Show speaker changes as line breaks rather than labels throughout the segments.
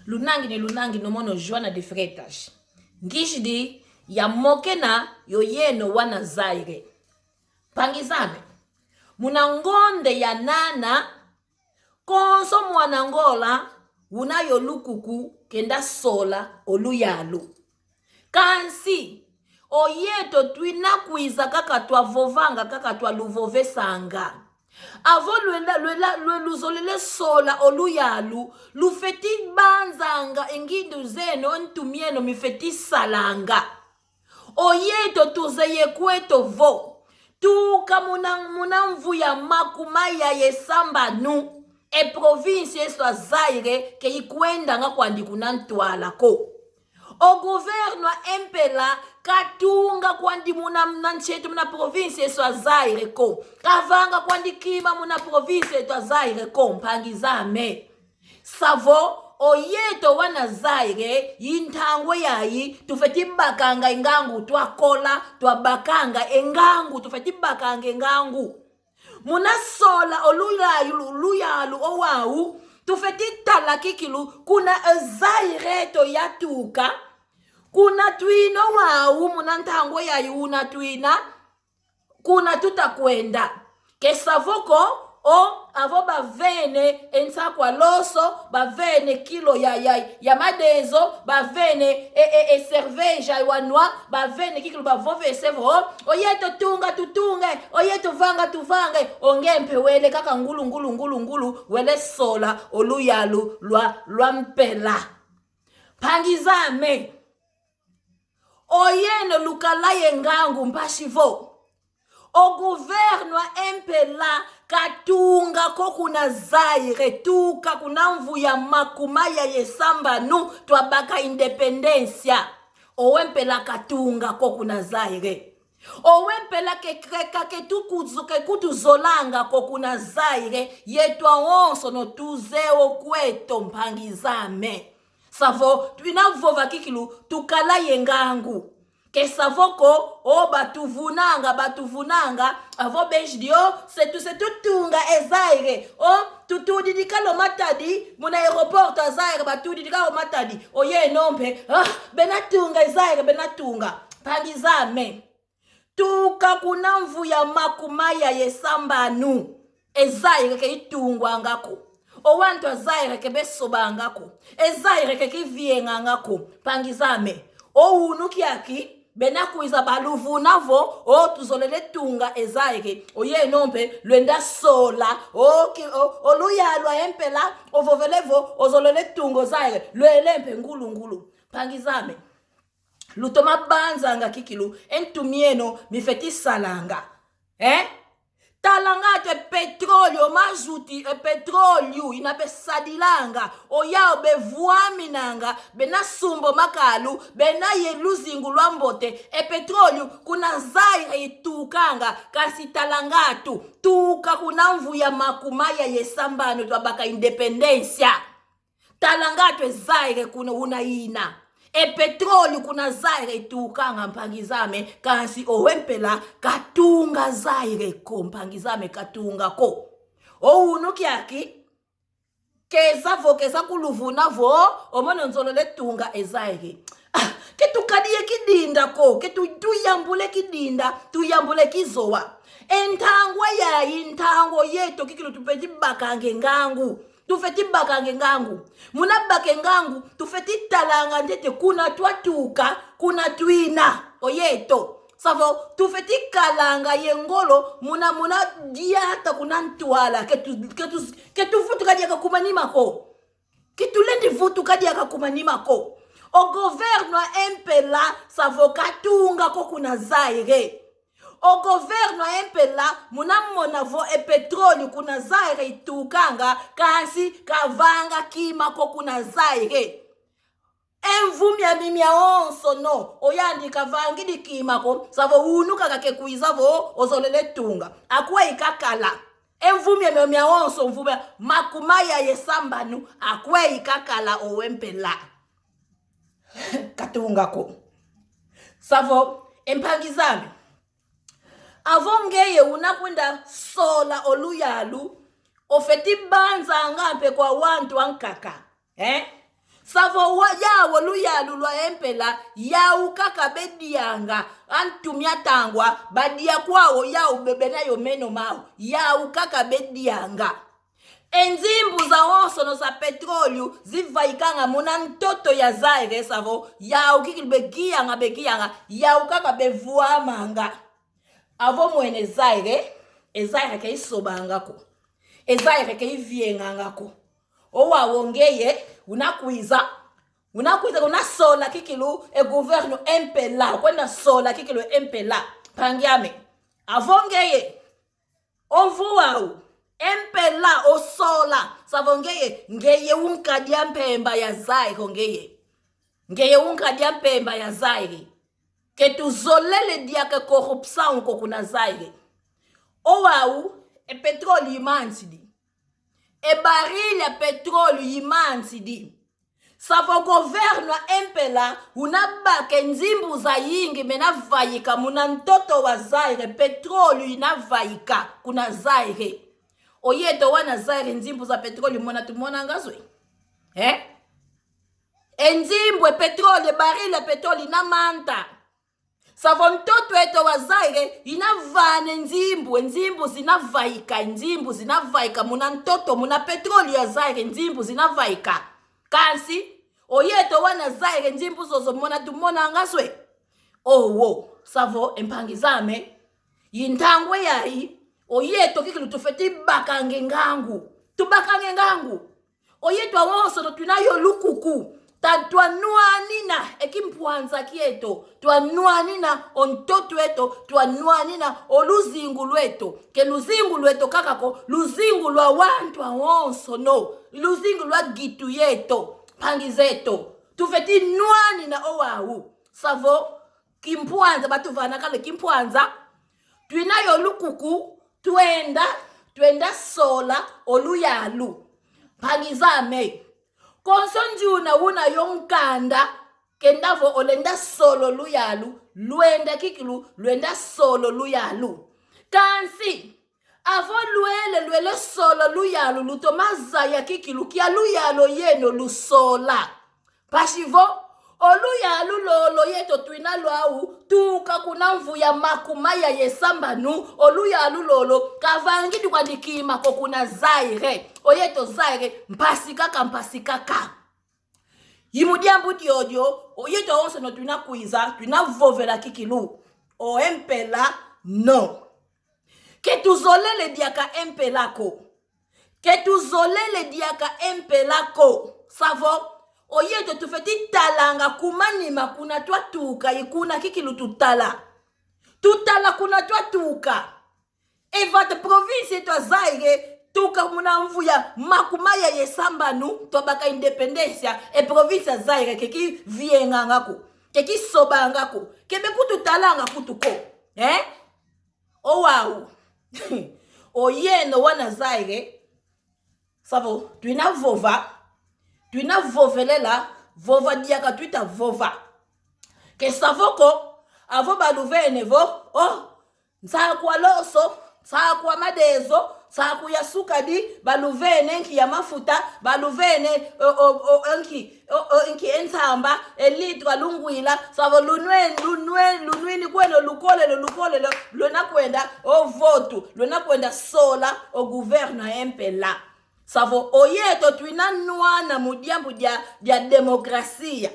lunangi no mono Joana de Freitas. Ngishdi ya mokena yoyeno wana Zaire. Pangizame. Munangonde ya nana konso mwanangola unayo lukuku kenda sola oluyalu. Kansi oyeto twina kuiza kaka twa vovanga kaka twa luvove sanga. Avo luzolele sola oluyalu lufeti banzanga engindu zeno ntumieno mifeti salanga. Oyeto tuzeye kweto vo. Tuka munamvu ya makumaya yesamba nu. E province eswa Zaire ke ikwenda nga kwandi kunantwala ko. O governo empela katunga kwandi munamnanchetu muna province eswa Zaire ko. Kavanga kwandi kima muna province eswa Zaire ko mpangizame. Savo oyeto wana Zaire yintangwe yayi tufeti bakanga engangu twakola twabakanga engangu tufeti bakanga engangu. Muna sola oluyalu owawu tufeti talakikilu kuna Zaire to yatuka kuna twino wawu muna ntangwe yayi una twina kuna tutakwenda kesavoko o avo bavene ensakwa loso bavene kilo ya madezo bavene cerveja iwanwa bavene kikilo bavove sevo oyeto tunga tutunge oyeto vanga tuvange ongempe wele kaka ngulu wele sola oluyalu lwa mpela. Pangizame oyeno lukalaye ngangu mpashivo. O governo empela katunga kokuna Zaire tuka kunamvu ya makumaya yesamba nu twabaka independencia. Owempela katunga kokuna Zaire. Owempela kekreka kutuzolanga kokuna Zaire yetwa onso no tuzeo kweto mpangizame. Savo twinavova kikilu tukala yengangu. Kesavoko o batuvunanga avo bejdio setutunga Zaire o tutudidikalo matadi muna aeroport a Zaire batudidikalo matadi oye nombe benatunga Zaire benatunga. Pangizame tuka kunamvu ya makumaya yesamba nu Zaire ke itungwa ngako o wantu a Zaire ke besoba ngako Zaire ke kivienga ngako. Pangizame o unukiaki benakuiza baluvu navo o tuzolele tunga Zaire oye nombe lwenda sola o luyalwa empela ovovelevo ozolele tungo Zaire lwelempe ngulu. Pangizame lutoma banzanga kikilu entumieno mifeti salanga talanga petrolio mazuti petrolio inape sadilanga oyao bevuaminanga bena sumbo makalu bena yeluzingu lwambote petrolio kuna Zaire itukanga kasi talangatu tuka kunamvu ya makumaya yesambano twabaka independencia talangatu Zaire kuna unaina petroli kuna Zaire itukanga mpangizame kasi owempela katunga Zaire ko mpangizame katunga ko o unukiaki keza kuluvuna vo omono nzolole tunga Zaire ketukadie kidinda ko tuyambule kidinda tuyambule kizowa entangwa ya intango yeto kikilu tupeti bakange ngangu tufeti bakange ngangu muna bake ngangu tufeti talanga ndete kuna twatuka kuna twina oyeto savo tufeti kalanga yengolo muna diata kuna ntwala ketu vutu kadi akakumanima ko kitulendi vutu kadi akakumanima ko o governo empela savo katunga ko kuna Zaire. O governo empela munamona vo petroli kuna Zaire itukanga kasi kavanga kima ko kuna Zaire. Envumia mimia onso no oyandi kavangidi kima ko savo unuka kake kuizavo ozolele tunga akwe ikakala. Envumia mimia onso mvumia makumaya yesambanu akwe ikakala owempela katunga ko savo empangizame avongeye unakwenda sola oluyalu ofeti banza ngampe kwa wantu wankaka savo savo wa yawo luyalu lwa empela yau kaka bedianga antumia tangwa badia kwawo yau bebena yo meno mao yau kaka bedianga enzimbu za onsono za petrolio zivaikanga muna ntoto ya Zaire savo yau kikili begianga yau kaka bevuamanga avo mwene Zaire Zaire ke isobangako Zaire ke iviengangako owa wongeye unakuiza unasola kikilu gouverne empela kwenda sola kikilu empela pangiame avongeye ovuau empela osola savongeye ngeye unkadia mpemba ya Zaire ngeye unkadia mpemba ya Zaire ketuzolele diaka corruption ko kuna Zaire oau petroli imansidi baril ya petroli imansidi savo gouverne empela unabake nzimbu za yingi menavaika muna ntoto wa Zaire petroli inavaika kuna Zaire oyeto wana Zaire nzimbu za petroli mona tumona ngazwe enzimbu petroli baril ya petroli na manta savo ntoto eto wa Zaire inavane nzimbu zinavaika muna ntoto muna petroli ya Zaire nzimbu zinavaika kansi oyeto wana Zaire nzimbu zozo mona tumona ngaswe owo savo empangizame yintangwe yayi oyeto kikilu tufeti bakange ngangu oyeto awonso tunayo lukuku tatuanuanina ekimpuanza kieto tuanuanina ontoto eto tuanuanina oluzingu lweto ke luzingu lweto kakako luzingu lwa wantu awonso no luzingu lwa gitu yeto pangizeto tufeti nuanina owawu savo kimpuanza batuvana kale kimpuanza tuinayo lukuku twenda sola oluyalu pangizame konsonjuna wuna yonkanda kendavo olenda solo luyalu luenda kikilu luenda solo luyalu kansi avo luele solo luyalu lutomaza ya kikilu kia luyalo yeno lusola pashivo oluyalu lolo yeto tuina luau tuka kuna mvu ya makumaya yesambanu oluyalu lolo kavangidu kwa dikima kokuna Zaire oyeto Zaire mpasikaka yimudiambu diodio oyeto onse no tuina kuiza tuina vovela kikilu o empela no ketuzolele diaka empelako savo oyeto tufeti talanga kumanima kuna twatuka ikuna kikilu tutala kuna twatuka evate province to Zaire tuka muna mvu ya makumaya yesambanu tobaka independencia province Zaire keki viengangako keki sobangako kebe kututalanga kutuko wow oyeno wana Zaire savo tuina vovelela vova diaka tuita vova ke savoko avo baluvene vo nsakuwa loso nsakuwa madezo nsaku ya sukadi baluvene nki ya mafuta baluvene nki ensamba elitra lungwila savo lunwini kweno lukolelo lwena kwenda votu lwena kwenda sola o gouverne empela savo oyeto tuina nuana mudiambu dia demokrasia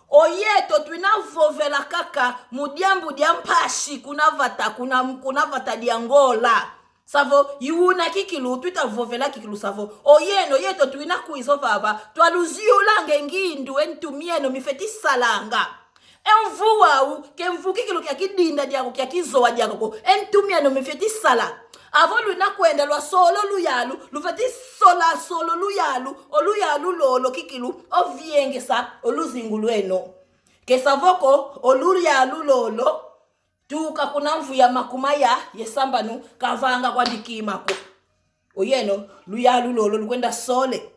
oyeto tuina vovela kaka mudiambu dia mpashi kunavata dia ngola savo yiuna kikilu tuita vovela kikilu savo oyeno yeto tuina kuizo vava twaluziulange ngindu entumieno mifeti salanga envuau ke mvu kikilu kia kidinda diako kia kizoa diako entumieno mifeti sala avo luna kwenda lwa solo luyalu lufeti sola solo luyalu oluyalu lolo kikilu oviengesa oluzingu lweno kesavoko oluyalu lolo tuka kuna mvu ya makumaya yesambanu kavanga kwa dikimako oyeno luyalu lolo lukwenda sole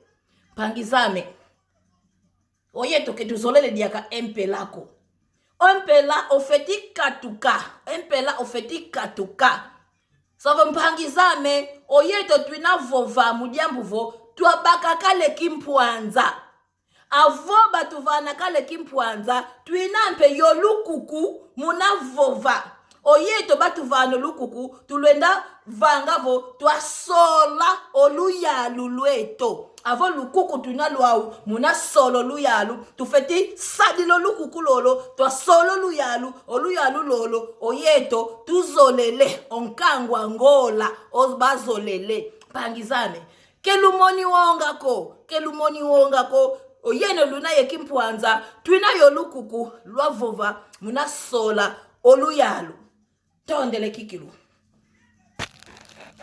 pangizame oyeto ketuzolele diaka empelako empela ofeti katuka savo mpangizame oyeto tuina vova mudiambu vo tuabaka kale kimpuanza avo batuvana kale kimpwanza twinampe yo lukuku munavova oyeto batuvana lukuku tulwenda vangavo twasola oluyalu lweto avo lukuku tunalwawu munasolo luyalu tufeti sadilo lukuku lolo twasolo oluyalu lolo oyeto tuzolele onkangwa ngola bazolele pangizane kelumoni wongako oyene luna yekimpwanza twina yo lukuku lwavova munasola oluyalu tondele kikilu